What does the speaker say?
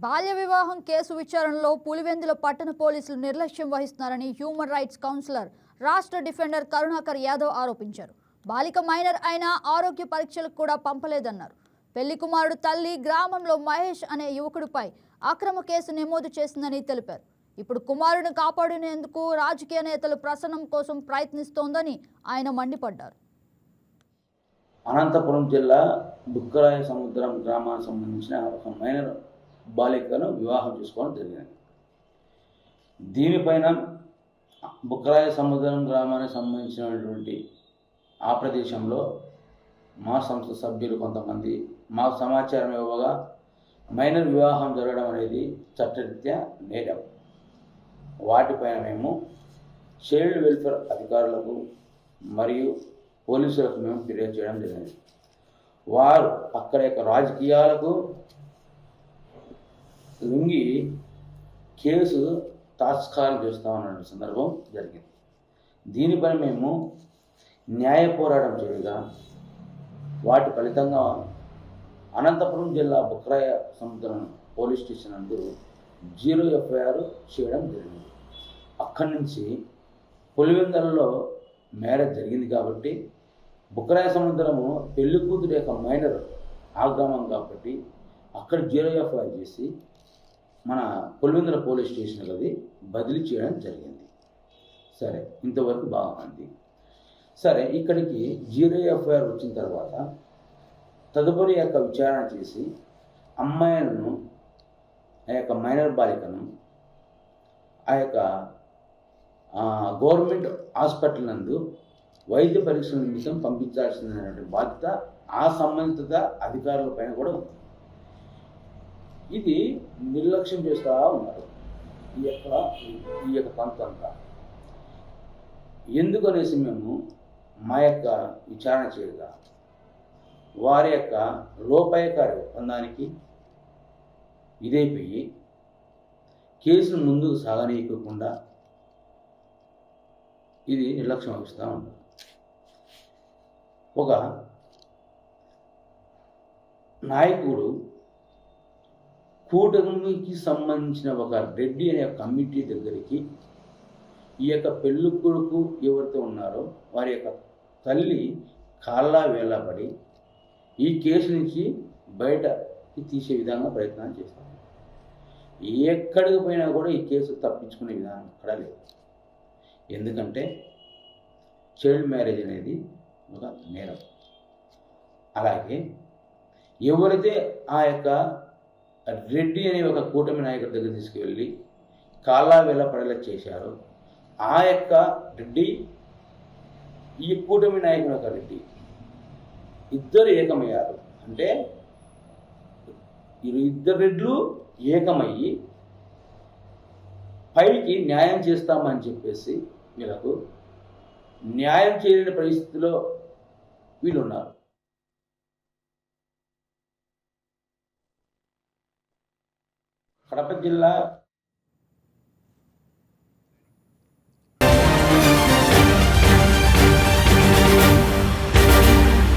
బాల్య వివాహం కేసు విచారణలో పులివెందుల పట్టణ పోలీసులు నిర్లక్ష్యం వహిస్తున్నారని హ్యూమన్ రైట్స్ కౌన్సిలర్ రాష్ట్ర డిఫెండర్ కరుణాకర్ యాదవ్ ఆరోపించారు. బాలిక మైనర్ అయినా ఆరోగ్య పరీక్షలకు కూడా పంపలేదన్నారు. పెళ్లి కుమారుడు తల్లి గ్రామంలో మహేష్ అనే యువకుడిపై అక్రమ కేసు నమోదు చేసిందని తెలిపారు. ఇప్పుడు కుమారుడిని కాపాడినందుకు రాజకీయ నేతలు ప్రసన్నం కోసం ప్రయత్నిస్తోందని ఆయన మండిపడ్డారు. అనంతపురం జిల్లా బుక్కరాయ సముద్రం గ్రామానికి సంబంధించిన ఒక మైనర్ బాలికను వివాహం చేసుకోవడం జరిగింది. దీనిపైన బుక్కరాయ సముద్రం గ్రామానికి సంబంధించినటువంటి ఆ ప్రదేశంలో మా సంస్థ సభ్యులు కొంతమంది మాకు సమాచారం ఇవ్వగా మైనర్ వివాహం జరగడం అనేది చట్టరీత్యా నేరం. వాటిపైన మేము చైల్డ్ వెల్ఫేర్ అధికారులకు మరియు పోలీసులకు మేము ఫిర్యాదు చేయడం జరిగింది. వారు అక్కడ యొక్క రాజకీయాలకు లొంగి కేసు తాత్కారం చేస్తామన్న సందర్భం జరిగింది. దీనిపై మేము న్యాయ పోరాటం చేయగా వాటి ఫలితంగా అనంతపురం జిల్లా బుక్కరాయ సముద్రం పోలీస్ స్టేషన్ నందు 0 FIR చేయడం జరిగింది. అక్కడి నుంచి పులివెందులలో మ్యారేజ్ జరిగింది కాబట్టి బుక్కరాయ సముద్రము పెళ్లి కూతురు యొక్క మైనర్ ఆ గ్రామం కాబట్టి అక్కడ 0 FIR చేసి మన పులివెందుల పోలీస్ స్టేషన్కి అది బదిలీ చేయడం జరిగింది. సరే, ఇంతవరకు బాగుంది. సరే, ఇక్కడికి 0 FIR వచ్చిన తర్వాత తదుపరి యొక్క విచారణ చేసి అమ్మాయిలను ఆ యొక్క మైనర్ బాలికను ఆ యొక్క గవర్నమెంట్ హాస్పిటల్ నందు వైద్య పరీక్షల నిమిషం పంపించాల్సినటువంటి బాధ్యత ఆ సంబంధిత అధికారుల పైన కూడా ఉంది. ఇది నిర్లక్ష్యం చేస్తూ ఉన్నారు ఈ యొక్క తంత్రంతా. ఎందుకనేసి మేము మా యొక్క విచారణ చేయగా వారి యొక్క లోపాయకారి ఒప్పందానికి ఇదైపోయి కేసును ముందుకు సాగనీయకుండా ఇది నిర్లక్ష్యం వహిస్తూ ఉంటారు. ఒక నాయకుడు కూటమికి సంబంధించిన ఒక రెడ్డి అనే కమిటీ దగ్గరికి ఈ యొక్క పెళ్ళి కొడుకు ఎవరితో ఉన్నారో వారి యొక్క తల్లి కాళ్ళ వేళ్ళబడి ఈ కేసు నుంచి బయటకి తీసే విధంగా ప్రయత్నాలు చేస్తారు. ఎక్కడికి పోయినా కూడా ఈ కేసు తప్పించుకునే విధానం అక్కడ లేదు. ఎందుకంటే చైల్డ్ మ్యారేజ్ అనేది ఒక నేరం. అలాగే ఎవరైతే ఆ యొక్క రెడ్డి అనే ఒక కూటమి నాయకుడి దగ్గర తీసుకువెళ్ళి కాళ్ళ వేళ్ళ చేశారో ఆ యొక్క రెడ్డి ఈ కూటమి నాయకుని యొక్క రెడ్డి ఇద్దరు ఏకమయ్యారు. అంటే ఇద్దరు రెడ్లు ఏకమయ్యి పైకి న్యాయం చేస్తామని చెప్పేసి వీళ్ళకు న్యాయం చేయలేని పరిస్థితిలో వీళ్ళు ఉన్నారు. కడప జిల్లా